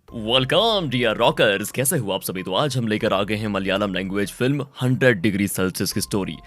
Welcome dear rockers, कैसे हो आप सभी। तो आज हम लेकर आ गए हैं Malayalam language film 100 degree Celsius की स्टोरी।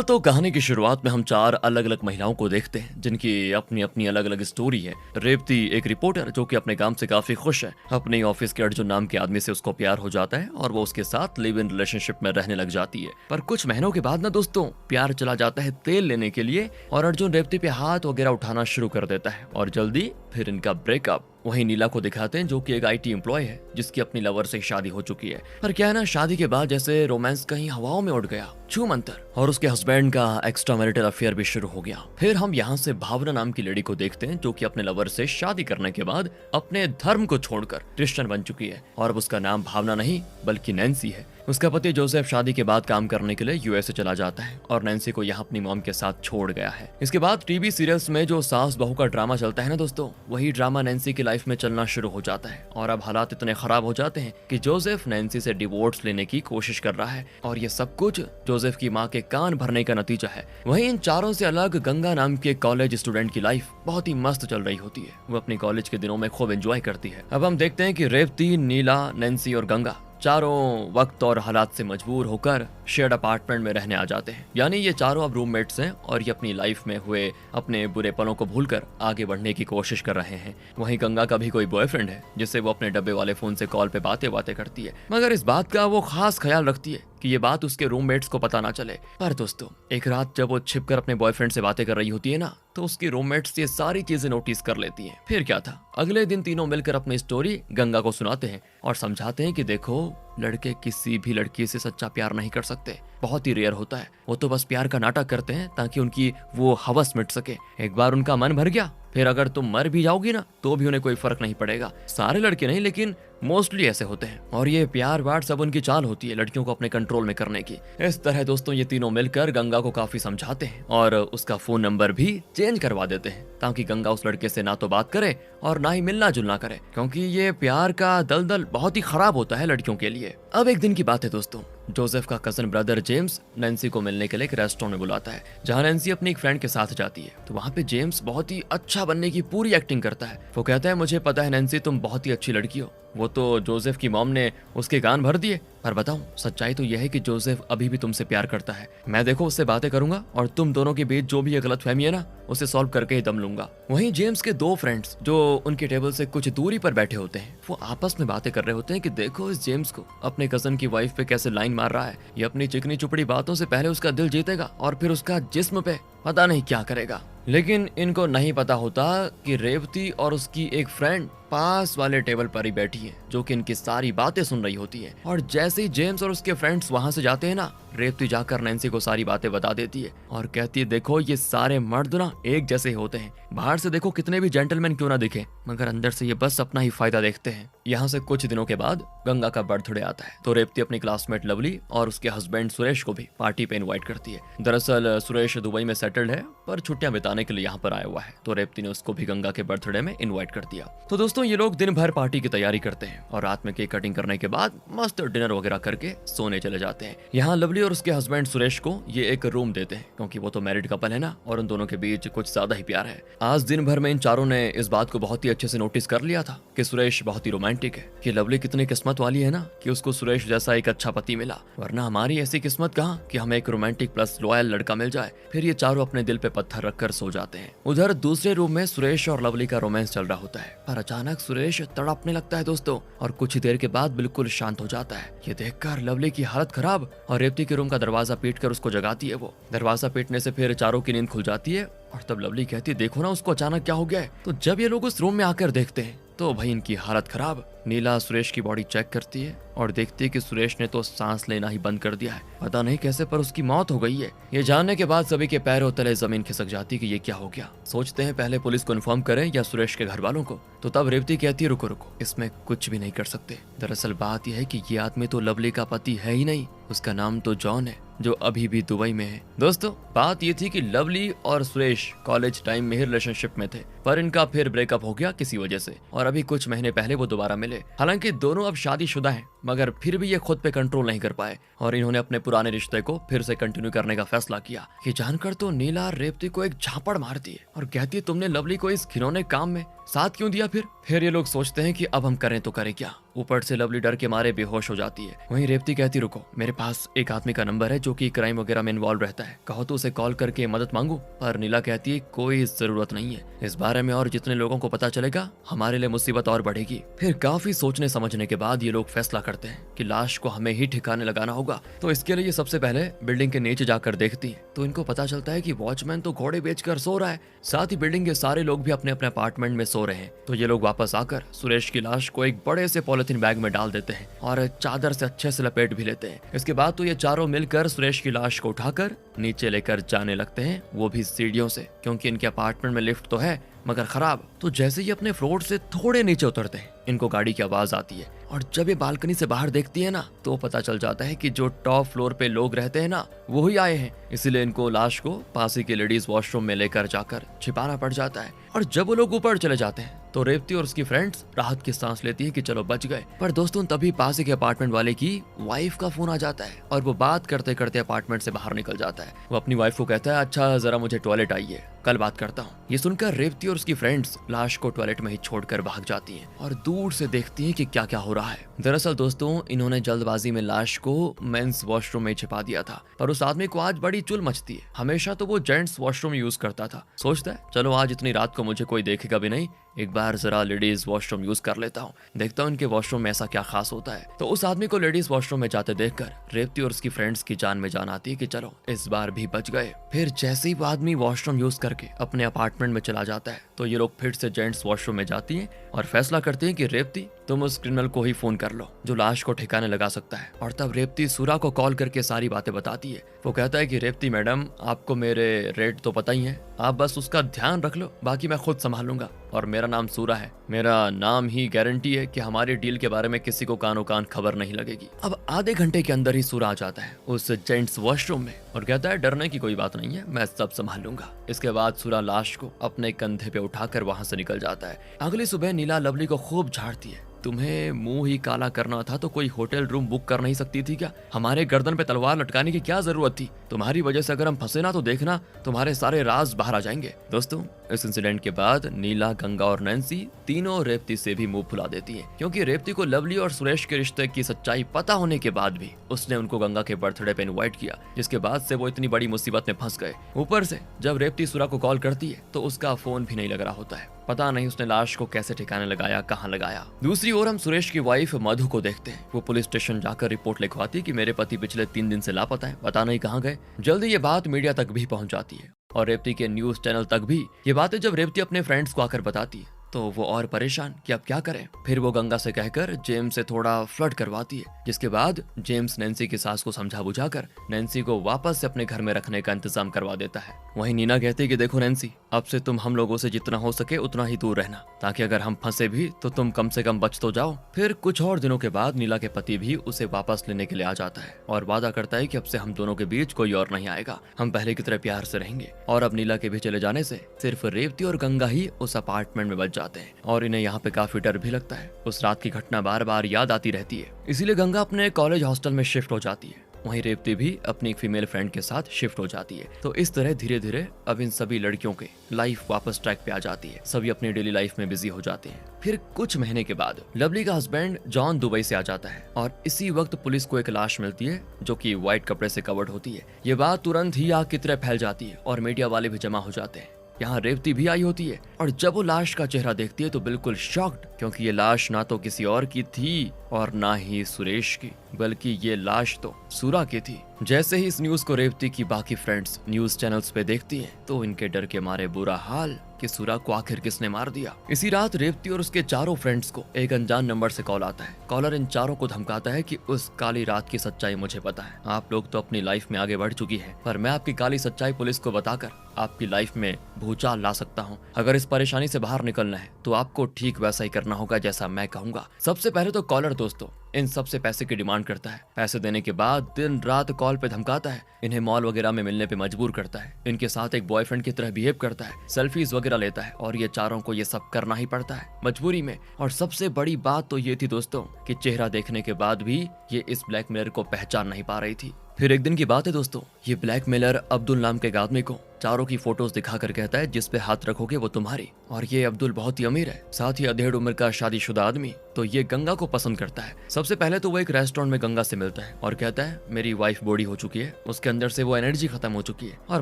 तो कहानी की शुरुआत में हम चार अलग अलग महिलाओं को देखते हैं जिनकी अपनी अपनी अलग अलग स्टोरी है। रेवती एक रिपोर्टर जो कि अपने काम से काफी खुश है। अपने ऑफिस के अर्जुन नाम के आदमी से उसको प्यार हो जाता है और वो उसके साथ लिव इन रिलेशनशिप में रहने लग जाती है। पर कुछ महीनों के बाद ना दोस्तों, प्यार चला जाता है तेल लेने के लिए और अर्जुन रेवती पे हाथ वगैरह उठाना शुरू कर देता है और जल्दी फिर इनका ब्रेकअप। वहीं नीला को दिखाते हैं जो कि एक आईटी एम्प्लॉय है जिसकी अपनी लवर से शादी हो चुकी है। पर क्या है ना, शादी के बाद जैसे रोमांस कहीं हवाओं में उड़ गया, छूमंतर, और उसके हस्बैंड का एक्स्ट्रा मैरिटल अफेयर भी शुरू हो गया। फिर हम यहाँ से भावना नाम की लेडी को देखते हैं जो कि अपने लवर से शादी करने के बाद अपने धर्म को छोड़कर क्रिश्चियन बन चुकी है और अब उसका नाम भावना नहीं बल्कि नैन्सी है। उसका पति जोसेफ शादी के बाद काम करने के लिए यूएसए चला जाता है और नैन्सी को यहाँ अपनी मॉम के साथ छोड़ गया है। इसके बाद टीवी सीरियल्स में जो सास बहू का ड्रामा चलता है ना दोस्तों, वही ड्रामा नैन्सी की लाइफ में चलना शुरू हो जाता है और अब हालात इतने खराब हो जाते हैं कि जोसेफ नैन्सी से डिवोर्स लेने की कोशिश कर रहा है और ये सब कुछ जोसेफ की माँ के कान भरने का नतीजा है। वहीं इन चारों से अलग गंगा नाम के कॉलेज स्टूडेंट की लाइफ बहुत ही मस्त चल रही होती है। वो अपनी कॉलेज के दिनों में खूब एंजॉय करती है। अब हम देखते हैं कि रेवती, नीला, नैन्सी और गंगा चारों वक्त और हालात से मजबूर होकर शेयर्ड अपार्टमेंट में रहने आ जाते हैं। यानी ये चारों अब रूममेट्स हैं और ये अपनी लाइफ में हुए अपने बुरे पलों को भूलकर आगे बढ़ने की कोशिश कर रहे हैं। वहीं गंगा का भी कोई बॉयफ्रेंड है जिससे वो अपने डब्बे वाले फोन से कॉल पे बातें करती है, मगर इस बात का वो खास ख्याल रखती है कि ये बात उसके रूममेट्स को पता ना चले। पर दोस्तों, एक रात जब वो छिपकर अपने बॉयफ्रेंड से बातें कर रही होती है ना, तो उसकी रूममेट्स ये सारी चीजें नोटिस कर लेती हैं। फिर क्या था, अगले दिन तीनों मिलकर अपनी स्टोरी गंगा को सुनाते हैं और समझाते हैं कि देखो, लड़के किसी भी लड़की से सच्चा प्यार नहीं कर सकते, बहुत ही रेयर होता है। वो तो बस प्यार का नाटक करते हैं ताकि उनकी वो हवस मिट सके। एक बार उनका मन भर गया, फिर अगर तुम मर भी जाओगी ना तो भी उन्हें कोई फर्क नहीं पड़ेगा। सारे लड़के नहीं लेकिन मोस्टली ऐसे होते हैं और ये प्यार वार सब उनकी चाल होती है लड़कियों को अपने कंट्रोल में करने की। इस तरह दोस्तों ये तीनों मिलकर गंगा को काफी समझाते हैं और उसका फोन नंबर भी चेंज करवा देते हैं ताकि गंगा उस लड़के से ना तो बात करे और ना ही मिलना जुलना करे, क्योंकि ये प्यार का दलदल बहुत ही खराब होता है लड़कियों के लिए। अब एक दिन की बात है दोस्तों, जोसेफ का कजन ब्रदर जेम्स नैन्सी को मिलने के लिए एक रेस्टोरेंट में बुलाता है जहां नैन्सी अपनी एक फ्रेंड के साथ जाती है। तो वहां पे जेम्स बहुत ही अच्छा बनने की पूरी एक्टिंग करता है। वो कहता है, मुझे पता है नैन्सी तुम बहुत ही अच्छी लड़की हो। वो तो जोसेफ की मॉम ने उसके कान भर दिए, पर बताऊं सच्चाई तो यह है कि जोसेफ अभी भी तुमसे प्यार करता है। मैं देखो उससे बातें करूंगा और तुम दोनों के बीच जो भी ये गलतफहमी है ना, उसे सॉल्व करके ही दम लूंगा। वहीं जेम्स के दो फ्रेंड्स जो उनके टेबल से कुछ दूरी पर बैठे होते हैं, वो आपस में बातें कर रहे होते हैं कि देखो इस जेम्स को, अपने कजन की वाइफ पे कैसे लाइन मार रहा है। ये अपनी चिकनी चुपड़ी बातों से पहले उसका दिल जीतेगा और फिर उसका जिस्म पे पता नहीं क्या करेगा। लेकिन इनको नहीं पता होता कि रेवती और उसकी एक फ्रेंड पास वाले टेबल पर ही बैठी है जो कि इनकी सारी बातें सुन रही होती है। और जैसे ही जेम्स और उसके फ्रेंड्स वहां से जाते हैं ना, रेवती जाकर नैन्सी को सारी बातें बता देती है और कहती है, देखो ये सारे मर्द ना एक जैसे होते हैं। बाहर से देखो कितने भी जेंटलमैन क्यों ना दिखे, मगर अंदर से ये बस अपना ही फायदा देखते हैं। यहाँ से कुछ दिनों के बाद गंगा का बर्थडे आता है तो रेवती अपनी क्लासमेट लवली और उसके हस्बैंड सुरेश को भी पार्टी पे इनवाइट करती है। दरअसल सुरेश दुबई में सेटल्ड है पर छुट्टियां बिताने के लिए यहाँ पर आया हुआ है, तो रेवती ने उसको भी गंगा के बर्थडे में इन्वाइट कर दिया। तो दोस्तों ये लोग दिन भर पार्टी की तैयारी करते हैं और रात में केक कटिंग करने के बाद मस्त डिनर वगैरह करके सोने चले जाते हैं। यहाँ लवली और उसके हस्बैंड सुरेश को ये एक रूम देते हैं क्योंकि वो तो मैरिड कपल है ना और उन दोनों के बीच कुछ ज्यादा ही प्यार है। आज दिन भर में इन चारों ने इस बात को बहुत ही अच्छे से नोटिस कर लिया था कि सुरेश बहुत ही रोमांटिक है, कि लवली कितनी किस्मत वाली है ना कि उसको सुरेश जैसा एक अच्छा पति मिला, वरना हमारी ऐसी किस्मत कहाँ कि हमें एक रोमांटिक प्लस लॉयल लड़का मिल जाए। फिर ये चारों अपने दिल पे पत्थर रखकर सो जाते हैं। उधर दूसरे रूम में सुरेश और लवली का रोमांस चल रहा होता है, पर अचानक सुरेश तड़पने लगता है दोस्तों और कुछ ही देर के बाद बिल्कुल शांत हो जाता है। ये देखकर लवली की हालत खराब और रेवती के रूम का दरवाजा पीटकर उसको जगाती है। वो दरवाजा पीटने से फिर चारों की नींद खुल जाती है और तब लवली कहती है, देखो ना उसको अचानक क्या हो गया है। तो जब ये लोग उस रूम में आकर देखते हैं तो भाई इनकी हालत खराब। नीला सुरेश की बॉडी चेक करती है और देखती है कि सुरेश ने तो सांस लेना ही बंद कर दिया है, पता नहीं कैसे पर उसकी मौत हो गई है। ये जानने के बाद सभी के पैरों तले जमीन खिसक जाती है कि ये क्या हो गया। सोचते हैं पहले पुलिस को इन्फॉर्म करें या सुरेश के घर वालों को, तो तब रेवती कहती है, रुको रुको, इसमें कुछ भी नहीं कर सकते। दरअसल बात यह है कि ये आदमी तो लवली का पति है ही नहीं, उसका नाम तो जॉन है जो अभी भी दुबई में है। दोस्तों बात ये थी कि लवली और सुरेश कॉलेज टाइम में ही रिलेशनशिप में थे, पर इनका फिर ब्रेकअप हो गया किसी वजह से और अभी कुछ महीने पहले वो दोबारा मिले। हालांकि दोनों अब शादीशुदा हैं, मगर फिर भी ये खुद पे कंट्रोल नहीं कर पाए और इन्होंने अपने पुराने रिश्ते को फिर से कंटिन्यू करने का फैसला किया। ये जानकर तो नीला रेवती को एक झापड़ मारती है और कहती है, तुमने लवली को इस घिनौने काम में साथ क्यों दिया फिर ये लोग सोचते हैं कि अब हम करें तो करें क्या। ऊपर से लवली डर के मारे बेहोश हो जाती है। वहीं रेवती कहती रुको, मेरे पास एक आदमी का नंबर है जो कि क्राइम वगैरह में इन्वॉल्व रहता है, कहो तो उसे कॉल करके मदद मांगू। पर नीला कहती है कोई जरूरत नहीं है, इस बारे में और जितने लोगों को पता चलेगा हमारे लिए मुसीबत और बढ़ेगी। फिर काफी सोचने समझने के बाद ये लोग फैसला करते हैं कि लाश को हमें ही ठिकाने लगाना होगा। तो इसके लिए सबसे पहले बिल्डिंग के नीचे जाकर देखती है तो इनको पता चलता है कि वॉचमैन तो घोड़े बेचकर सो रहा है, साथ ही बिल्डिंग के सारे लोग भी अपने अपने अपार्टमेंट में सो रहे हैं। तो ये लोग वापस आकर सुरेश की लाश को एक बड़े से पॉलिथीन बैग में डाल देते हैं और चादर से अच्छे से लपेट भी लेते हैं। इसके बाद तो ये चारों मिलकर सुरेश की लाश को उठाकर नीचे लेकर जाने लगते हैं, वो भी सीढ़ियों से, क्योंकि इनके अपार्टमेंट में लिफ्ट तो है मगर खराब। तो जैसे ही अपने फ्लोर से थोड़े नीचे उतरते हैं इनको गाड़ी की आवाज आती है और जब ये बालकनी से बाहर देखती है ना तो पता चल जाता है कि जो टॉप फ्लोर पे लोग रहते हैं ना वो ही आए हैं। इसीलिए इनको लाश को पास ही के लेडीज वॉशरूम में लेकर जाकर छिपाना पड़ जाता है। और जब वो लोग ऊपर चले जाते हैं तो रेवती और उसकी फ्रेंड्स राहत की सांस लेती है कि चलो बच गए। पर दोस्तों तभी पास ही के अपार्टमेंट वाले की वाइफ का फोन आ जाता है और वो बात करते करते अपार्टमेंट से बाहर निकल जाता है। वो अपनी वाइफ को कहता है अच्छा जरा मुझे टॉयलेट आइए, कल बात करता हूँ। ये सुनकर रेवती और उसकी फ्रेंड्स लाश को टॉयलेट में ही छोड़कर भाग जाती हैं और दूर से देखती हैं कि क्या क्या हो रहा है। दरअसल दोस्तों इन्होंने जल्दबाजी में लाश को मेंस वॉशरूम में छिपा दिया था, पर उस आदमी को आज बड़ी चुल मचती है। हमेशा तो वो जेंट्स वॉशरूम यूज करता था, सोचता है चलो आज इतनी रात को मुझे कोई देखेगा भी नहीं, एक बार जरा लेडीज वॉशरूम यूज कर लेता हूँ, देखता हूँ इनके वॉशरूम में ऐसा क्या खास होता है। तो उस आदमी को लेडीज वॉशरूम में जाते देखकर रेवती और उसकी फ्रेंड्स की जान में जान आती है कि चलो इस बार भी बच गए। फिर जैसे ही वो आदमी वॉशरूम यूज करके अपने अपार्टमेंट में चला जाता है तो ये लोग फिर से जेंट्स वॉशरूम में जाती हैं और फैसला करती हैं कि रेवती तुम उस क्रिमिनल को ही फोन कर लो जो लाश को ठिकाने लगा सकता है। और तब रेवती सूरा को कॉल करके सारी बातें बताती है। वो कहता है कि रेवती मैडम आपको मेरे रेट तो पता ही है, आप बस उसका ध्यान रख लो, बाकी मैं खुद संभालूंगा। और मेरा नाम सूरा है, मेरा नाम ही गारंटी है कि हमारे डील के बारे में किसी को कानो कान खबर नहीं लगेगी। अब आधे घंटे के अंदर ही सूरा आ जाता है उस जेंट्स वॉशरूम में और कहता है डरने की कोई बात नहीं है, मैं सब संभाल लूंगा। इसके बाद सूरा लाश को अपने कंधे पे उठाकर वहां से निकल जाता है। अगली सुबह नीला लवली को खूब झाड़ती है, तुम्हें मुंह ही काला करना था तो कोई होटल रूम बुक कर नहीं सकती थी क्या? हमारे गर्दन पे तलवार लटकाने की क्या जरूरत थी? तुम्हारी वजह से अगर हम फंसे ना तो देखना तुम्हारे सारे राज बाहर आ जाएंगे। दोस्तों इस इंसिडेंट के बाद नीला, गंगा और नैन्सी तीनों रेवती से भी मुंह फुला देती हैं, क्योंकि रेवती को लवली और सुरेश के रिश्ते की सच्चाई पता होने के बाद भी उसने उनको गंगा के बर्थडे पे इनवाइट किया, जिसके बाद से वो इतनी बड़ी मुसीबत में फंस गए। ऊपर से जब रेवती सुरा को कॉल करती है तो उसका फोन भी नहीं लग रहा होता है, पता नहीं उसने लाश को कैसे ठिकाने लगाया, कहाँ लगाया। दूसरी ओर हम सुरेश की वाइफ मधु को देखते हैं। वो पुलिस स्टेशन जाकर रिपोर्ट लिखवाती कि मेरे पति पिछले 3 दिन से लापता है, पता नहीं कहाँ गए। जल्दी ये बात मीडिया तक भी पहुंच जाती है और रेवती के न्यूज चैनल तक भी। ये बातें जब रेवती अपने फ्रेंड्स को आकर बताती है तो वो और परेशान कि अब क्या करें। फिर वो गंगा से कहकर जेम्स से थोड़ा फ्लर्ट करवाती है, जिसके बाद जेम्स नैन्सी की सास को समझा बुझाकर नैन्सी को वापस से अपने घर में रखने का इंतजाम करवा देता है। वहीं नीना कहती है कि देखो नैन्सी, अब से तुम हम लोगों से जितना हो सके उतना ही दूर रहना, ताकि अगर हम फंसे भी तो तुम कम से कम बच तो जाओ। फिर कुछ और दिनों के बाद नीला के पति भी उसे वापस लेने के लिए आ जाता है और वादा करता है कि अब से हम दोनों के बीच कोई और नहीं आएगा, हम पहले की तरह प्यार से रहेंगे। और अब नीला के भी चले जाने से सिर्फ रेवती और गंगा ही उस अपार्टमेंट में बच जाते हैं और इन्हें यहाँ पे काफी डर भी लगता है। उस रात की घटना बार बार याद आती रहती है, इसीलिए गंगा अपने कॉलेज हॉस्टल में शिफ्ट हो जाती है। वहीं रेवती भी अपनी एक फीमेल फ्रेंड के साथ शिफ्ट हो जाती है। तो इस तरह धीरे धीरे अब इन सभी लड़कियों के लाइफ वापस ट्रैक पे आ जाती है, सभी अपनी डेली लाइफ में बिजी हो जाते हैं। फिर कुछ महीने के बाद लवली का हस्बैंड जॉन दुबई से आ जाता है और इसी वक्त पुलिस को एक लाश मिलती है जो कि व्हाइट कपड़े से कवर्ड होती है। ये बात तुरंत ही आग की तरह फैल जाती है और मीडिया वाले भी जमा हो जाते हैं। यहाँ रेवती भी आई होती है और जब वो लाश का चेहरा देखती है तो बिल्कुल शॉक्ड, क्योंकि ये लाश ना तो किसी और की थी और ना ही सुरेश की, बल्कि ये लाश तो सूरा की थी। जैसे ही इस न्यूज को रेवती की बाकी फ्रेंड्स न्यूज चैनल्स पे देखती हैं तो इनके डर के मारे बुरा हाल कि सूरा को आखिर किसने मार दिया। इसी रात रेवती और उसके चारों फ्रेंड्स को एक अनजान नंबर से कॉल आता है। कॉलर इन चारों को धमकाता है कि उस काली रात की सच्चाई मुझे पता है, आप लोग तो अपनी लाइफ में आगे बढ़ चुकी है, पर मैं आपकी काली सच्चाई पुलिस को बताकर आपकी लाइफ में भूचाल ला सकता हूँ। अगर इस परेशानी से बाहर निकलना है तो आपको ठीक वैसा ही करना होगा जैसा मैं कहूँगा। सबसे पहले तो कॉलर दोस्तों इन सब से पैसे की डिमांड करता है। पैसे देने के बाद दिन रात कॉल पे धमकाता है, इन्हें मॉल वगैरह में मिलने पे मजबूर करता है, इनके साथ एक बॉयफ्रेंड की तरह बिहेव करता है, सेल्फीज वगैरह लेता है और ये चारों को ये सब करना ही पड़ता है मजबूरी में। और सबसे बड़ी बात तो ये थी दोस्तों कि चेहरा देखने के बाद भी ये इस ब्लैकमेलर को पहचान नहीं पा रही थी। फिर एक दिन की बात है दोस्तों, ये ब्लैकमेलर अब्दुल नाम के एक आदमी को चारों की फोटोज दिखाकर कहता है जिस पे हाथ रखोगे वो तुम्हारी। और ये अब्दुल बहुत ही अमीर है, साथ ही अधेड़ उम्र का शादीशुदा आदमी, तो ये गंगा को पसंद करता है। सबसे पहले तो वो एक रेस्टोरेंट में गंगा से मिलता है और कहता है मेरी वाइफ बॉडी हो चुकी है, उसके अंदर से वो एनर्जी खत्म हो चुकी है, और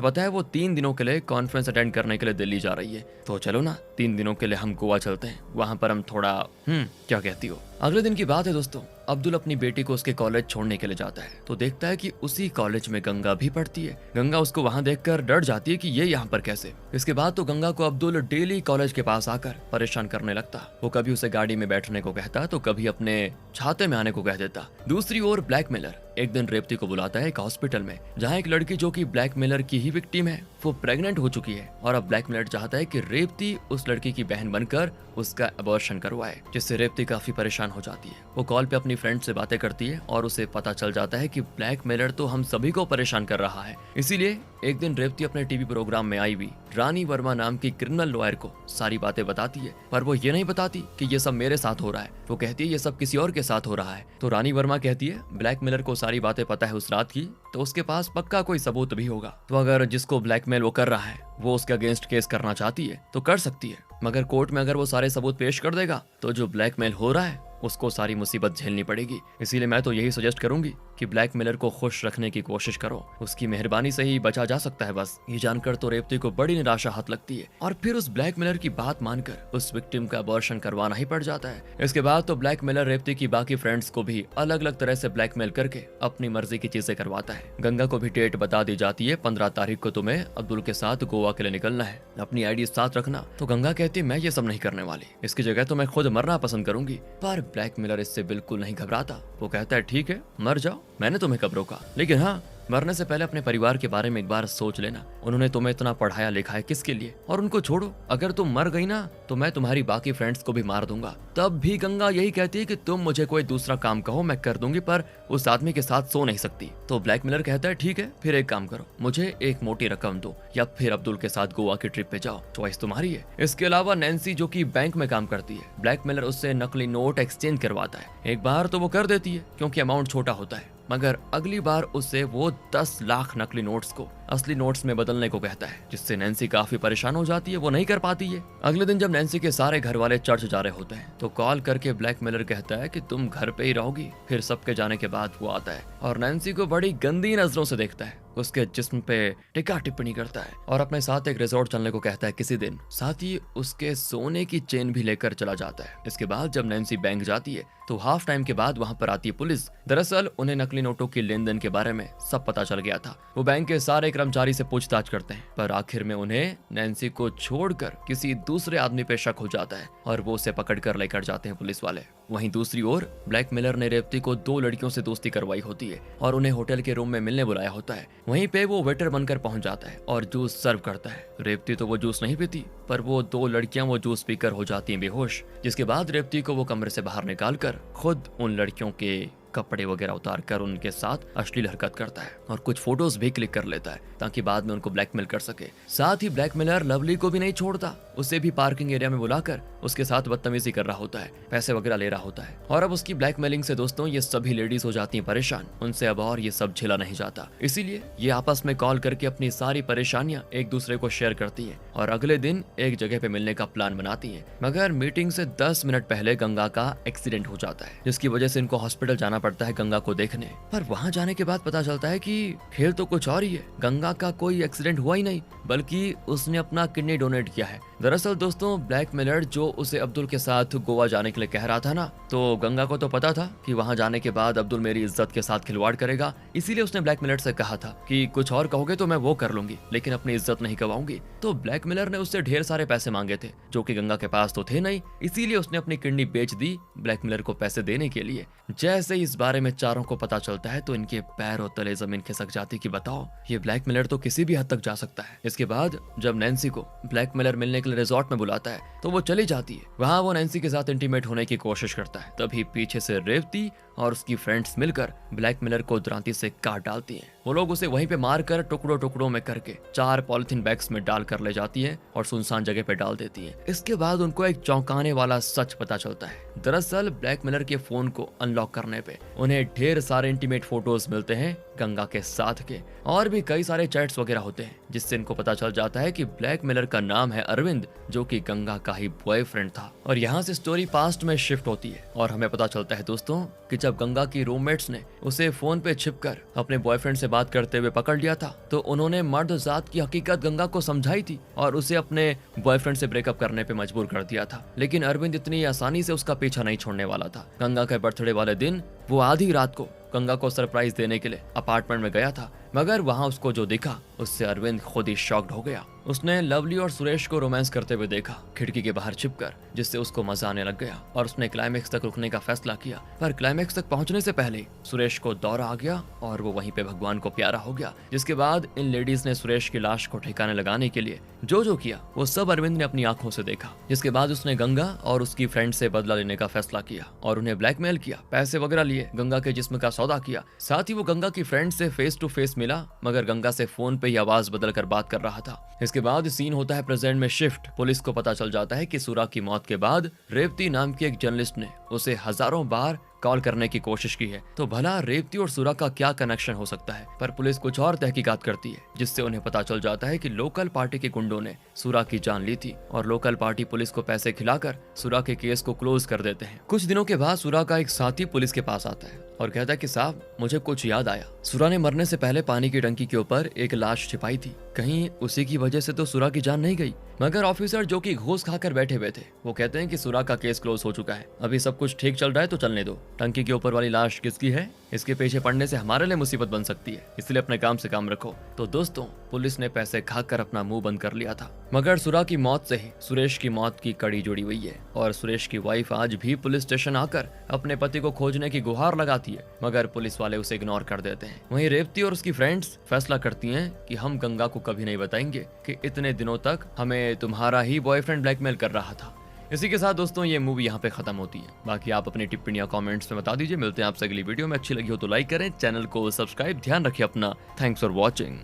बताया वो 3 दिनों के लिए कॉन्फ्रेंस अटेंड करने के लिए दिल्ली जा रही है। तो चलो ना 3 दिनों के लिए हम गोवा चलते हैं, वहां पर हम थोड़ा क्या कहती हो। अगले दिन की बात है दोस्तों, अब्दुल अपनी बेटी को उसके कॉलेज छोड़ने के लिए जाता है तो देखता है कि उसी कॉलेज में गंगा भी पढ़ती है। गंगा उसको वहां देखकर डर जाती है कि ये यहाँ पर कैसे। इसके बाद तो गंगा को अब्दुल डेली कॉलेज के पास आकर परेशान करने लगता। वो कभी उसे गाड़ी में बैठने को कहता तो कभी अपने छाते में आने को कह देता। दूसरी ओर ब्लैकमेलर एक दिन रेवती को बुलाता है एक हॉस्पिटल में, जहाँ एक लड़की जो कि ब्लैकमेलर की ही विक्टिम है वो प्रेग्नेंट हो चुकी है, और अब ब्लैकमेलर चाहता है कि रेवती उस लड़की की बहन बनकर उसका अबॉर्शन करवाए, जिससे रेवती काफी परेशान हो जाती है। वो कॉल पे अपनी फ्रेंड से बातें करती है और उसे पता चल जाता है कि ब्लैकमेलर तो हम सभी को परेशान कर रहा है। इसीलिए एक दिन रेवती अपने टीवी प्रोग्राम में आई हुई रानी वर्मा नाम की क्रिमिनल लॉयर को सारी बातें बताती है, पर वो ये नहीं बताती कि ये सब मेरे साथ हो रहा है। वो कहती है ये सब किसी और के साथ हो रहा है। तो रानी वर्मा कहती है ब्लैकमेलर को सारी बातें पता है उस रात की, तो उसके पास पक्का कोई सबूत भी होगा। तो अगर जिसको ब्लैकमेल वो कर रहा है वो उसके अगेंस्ट केस करना चाहती है तो कर सकती है, मगर कोर्ट में अगर वो सारे सबूत पेश कर देगा तो जो ब्लैकमेल हो रहा है उसको सारी मुसीबत झेलनी पड़ेगी। इसीलिए मैं तो यही सजेस्ट करूंगी कि ब्लैकमेलर को खुश रखने की कोशिश करो, उसकी मेहरबानी से ही बचा जा सकता है। बस ये जानकर तो रेवती को बड़ी निराशा हाथ लगती है और फिर उस ब्लैकमेलर की बात मानकर उस विक्टिम का अबॉर्शन करवाना ही पड़ जाता है। इसके बाद तो ब्लैकमेलर रेवती की बाकी फ्रेंड्स को भी अलग अलग तरह से ब्लैकमेल करके अपनी मर्जी की चीजें करवाता है। गंगा को भी डेट बता दी जाती है, 15 तारीख को तुम्हें अब्दुल के साथ गोवा के लिए निकलना है, अपनी आईडी साथ रखना। तो गंगा कहती है मैं ये सब नहीं करने वाली, इसकी जगह तो मैं खुद मरना पसंद करूंगी। पर ब्लैकमेलर इससे बिल्कुल नहीं घबराता। वो कहता है ठीक है मर जाओ, मैंने तुम्हें कब रोका, लेकिन हाँ मरने से पहले अपने परिवार के बारे में एक बार सोच लेना। उन्होंने तुम्हें इतना पढ़ाया लिखाया किसके लिए, और उनको छोड़ो, अगर तुम मर गई ना तो मैं तुम्हारी बाकी फ्रेंड्स को भी मार दूंगा। तब भी गंगा यही कहती है कि तुम मुझे कोई दूसरा काम कहो मैं कर दूंगी, पर उस आदमी के साथ सो नहीं सकती। तो ब्लैकमेलर कहता है ठीक है फिर एक काम करो, मुझे एक मोटी रकम दो या फिर अब्दुल के साथ गोवा की ट्रिप पे जाओ, चॉइस तुम्हारी है। इसके अलावा नैन्सी जो कि बैंक में काम करती है, ब्लैकमेलर उससे नकली नोट एक्सचेंज करवाता है। एक बार तो वो कर देती है क्योंकि अमाउंट छोटा होता है, मगर अगली बार उससे वो 10 लाख नकली नोट्स को असली नोट्स में बदलने को कहता है, जिससे नैन्सी काफी परेशान हो जाती है, वो नहीं कर पाती है। अगले दिन जब नैन्सी के सारे घर वाले चर्च जा रहे होते हैं तो कॉल करके ब्लैकमेलर कहता है कि तुम घर पे ही रहोगी। फिर सबके जाने के बाद वो आता है और नैन्सी को बड़ी गंदी नजरों से देखता है, उसके जिस्म पे टिक्का टिप्पणी करता है और अपने साथ एक रिजॉर्ट चलने को कहता है किसी दिन, साथ ही उसके सोने की चेन भी लेकर चला जाता है। इसके बाद जब नैन्सी बैंक जाती है तो हाफ टाइम के बाद वहां पर आती है पुलिस। दरअसल उन्हें नकली नोटों की लेन देन के बारे में सब पता चल गया था। वो बैंक के सारे कर्मचारी से पूछताछ करते हैं, पर आखिर में उन्हें नैन्सी को छोड़कर किसी दूसरे आदमी पे शक हो जाता है और वो उसे पकड़ कर लेकर जाते हैं पुलिस वाले। वहीं दूसरी ओर ब्लैकमेलर ने रेवती को 2 लड़कियों से दोस्ती करवाई होती है और उन्हें होटल के रूम में मिलने बुलाया होता है। वहीं पे वो वेटर बनकर पहुंच जाता है और जूस सर्व करता है। रेवती तो वो जूस नहीं पीती, पर वो 2 लड़कियां वो जूस पीकर हो जाती हैं बेहोश, जिसके बाद रेवती को वो कमरे से बाहर निकालकर खुद उन लड़कियों के कपड़े वगैरह उतार कर उनके साथ अश्लील हरकत करता है और कुछ फोटोज भी क्लिक कर लेता है ताकि बाद में उनको ब्लैकमेल कर सके। साथ ही ब्लैकमेलर लवली को भी नहीं छोड़ता, उसे भी पार्किंग एरिया में बुलाकर उसके साथ बदतमीजी कर रहा होता है, पैसे वगैरह ले रहा होता है। और अब उसकी ब्लैकमेलिंग से दोस्तों ये सभी लेडीज हो जाती हैं परेशान, उनसे अब और ये सब झेला नहीं जाता। इसीलिए ये आपस में कॉल करके अपनी सारी परेशानियां एक दूसरे को शेयर करती हैं और अगले दिन एक जगह पे मिलने का प्लान बनाती हैं। मगर मीटिंग से 10 मिनट पहले गंगा का एक्सीडेंट हो जाता है, जिसकी वजह से इनको हॉस्पिटल जाना पड़ता है गंगा को देखने। पर वहां जाने के बाद पता चलता है कि खेल तो कुछ और ही है, गंगा का कोई एक्सीडेंट हुआ ही नहीं, बल्कि उसने अपना किडनी डोनेट किया है। दरअसल दोस्तों ब्लैकमेलर जो उसे अब्दुल के साथ गोवा जाने के लिए कह रहा था ना, तो गंगा को तो पता था कि वहां जाने के बाद अब्दुल मेरी इज्जत के साथ खिलवाड़ करेगा, इसीलिए उसने ब्लैकमेलर से कहा था कि कुछ और कहोगे तो मैं वो कर लूंगी, लेकिन अपनी इज्जत नहीं गवाऊंगी। तो ब्लैकमेलर ने उससे ढेर सारे पैसे मांगे थे जो कि गंगा के पास तो थे नहीं, इसीलिए उसने अपनी किडनी बेच दी ब्लैकमेलर को पैसे देने के लिए। जैसे ही इस बारे में चारों को पता चलता है तो इनके पैरों तले जमीन खिसक जाती कि बताओ ये ब्लैकमेलर तो किसी भी हद तक जा सकता है। इसके बाद जब नैन्सी को ब्लैकमेलर मिलने के लिए रिजॉर्ट में बुलाता है तो वो चली जाती है। वहां वो नैन्सी के साथ इंटीमेट होने की कोशिश करता है, तभी पीछे से रेवती और उसकी फ्रेंड्स मिलकर ब्लैकमेलर को दरांती से काट डालती हैं। वो लोग उसे वहीं पे मारकर टुकड़ों टुकड़ों में करके 4 पॉलिथीन बैग्स में डाल कर ले जाती है और सुनसान जगह पे डाल देती है। इसके बाद उनको एक चौंकाने वाला सच पता चलता है। दरअसल ब्लैकमेलर के फोन को अनलॉक करने पे उन्हें ढेर सारे इंटीमेट फोटोज मिलते हैं गंगा के साथ के, और भी कई सारे चैट्स वगैरह होते हैं, जिससे इनको पता चल जाता है कि ब्लैकमेलर का नाम है अरविंद, जो कि गंगा का ही बॉयफ्रेंड था। और यहाँ से स्टोरी पास्ट में शिफ्ट होती है और हमें पता चलता है दोस्तों कि जब गंगा की रूममेट्स ने उसे फोन पे छिपकर अपने बॉयफ्रेंड से बात करते हुए पकड़ लिया था, तो उन्होंने मर्द जात की हकीकत गंगा को समझाई थी और उसे अपने बॉयफ्रेंड से ब्रेकअप करने पे मजबूर कर दिया था। लेकिन अरविंद इतनी आसानी से उसका पीछा नहीं छोड़ने वाला था। गंगा के बर्थडे वाले दिन वो आधी रात को गंगा को सरप्राइज देने के लिए अपार्टमेंट में गया था, मगर वहां उसको जो दिखा उससे अरविंद खुद ही शॉक्ड हो गया। उसने लवली और सुरेश को रोमांस करते हुए देखा खिड़की के बाहर छिपकर, जिससे उसको मजा आने लग गया और उसने क्लाइमेक्स तक रुकने का फैसला किया। पर क्लाइमेक्स तक पहुंचने से पहले सुरेश को दौरा आ गया और वो वहीं पे भगवान को प्यारा हो गया। जिसके बाद इन लेडीज ने सुरेश की लाश को ठिकाने लगाने के लिए जो किया वो सब अरविंद ने अपनी आंखों से देखा। जिसके बाद उसने गंगा और उसकी फ्रेंड से बदला लेने का फैसला किया और उन्हें ब्लैकमेल किया, पैसे वगैरह लिए, गंगा के जिस्म का सौदा किया। साथ ही वो गंगा की फ्रेंड से फेस टू फेस मिला, मगर गंगा से फोन पे ही आवाज बदल कर बात कर रहा था। इसके बाद सीन होता है प्रेजेंट में शिफ्ट। पुलिस को पता चल जाता है कि सुरा की मौत के बाद रेवती नाम की एक जर्नलिस्ट ने उसे हजारों बार कॉल करने की कोशिश की है। तो भला रेवती और सुरा का क्या कनेक्शन हो सकता है? पर पुलिस कुछ और तहकीकात करती है, जिससे उन्हें पता चल जाता है कि लोकल पार्टी के गुंडों ने सुरा की जान ली थी और लोकल पार्टी पुलिस को पैसे खिलाकर सुरा के केस को क्लोज कर देते हैं। कुछ दिनों के बाद सुरा का एक साथी पुलिस के पास आता है और कहता है कि साहब मुझे कुछ याद आया, सुरा ने मरने से पहले पानी की टंकी के ऊपर एक लाश छिपाई थी, कहीं उसी की वजह से तो सुरा की जान नहीं गई। मगर ऑफिसर जो कि घूस खाकर बैठे हुए थे वो कहते हैं कि सुरा का केस क्लोज हो चुका है, अभी सब कुछ ठीक चल रहा है तो चलने दो। टंकी के ऊपर वाली लाश किसकी है, इसके पीछे पड़ने से हमारे लिए मुसीबत बन सकती है, इसलिए अपने काम से काम रखो। तो दोस्तों पुलिस ने पैसे खाकर अपना मुंह बंद कर लिया था। मगर सुरा की मौत से ही सुरेश की मौत की कड़ी जुड़ी हुई है और सुरेश की वाइफ आज भी पुलिस स्टेशन आकर अपने पति को खोजने की गुहार लगाती है, मगर पुलिस वाले उसे इग्नोर कर देते हैं। वहीं रेवती और उसकी फ्रेंड्स फैसला करती हैं कि हम गंगा को कभी नहीं बताएंगे कि इतने दिनों तक हमें तुम्हारा ही बॉयफ्रेंड ब्लैकमेल कर रहा था। इसी के साथ दोस्तों ये मूवी यहाँ पे खत्म होती है। बाकी आप अपनी टिप्पणियां कमेंट्स में बता दीजिए। मिलते हैं आपसे अगली वीडियो में। अच्छी लगी हो तो लाइक करें, चैनल को सब्सक्राइब, ध्यान रखिए अपना। Thanks for watching.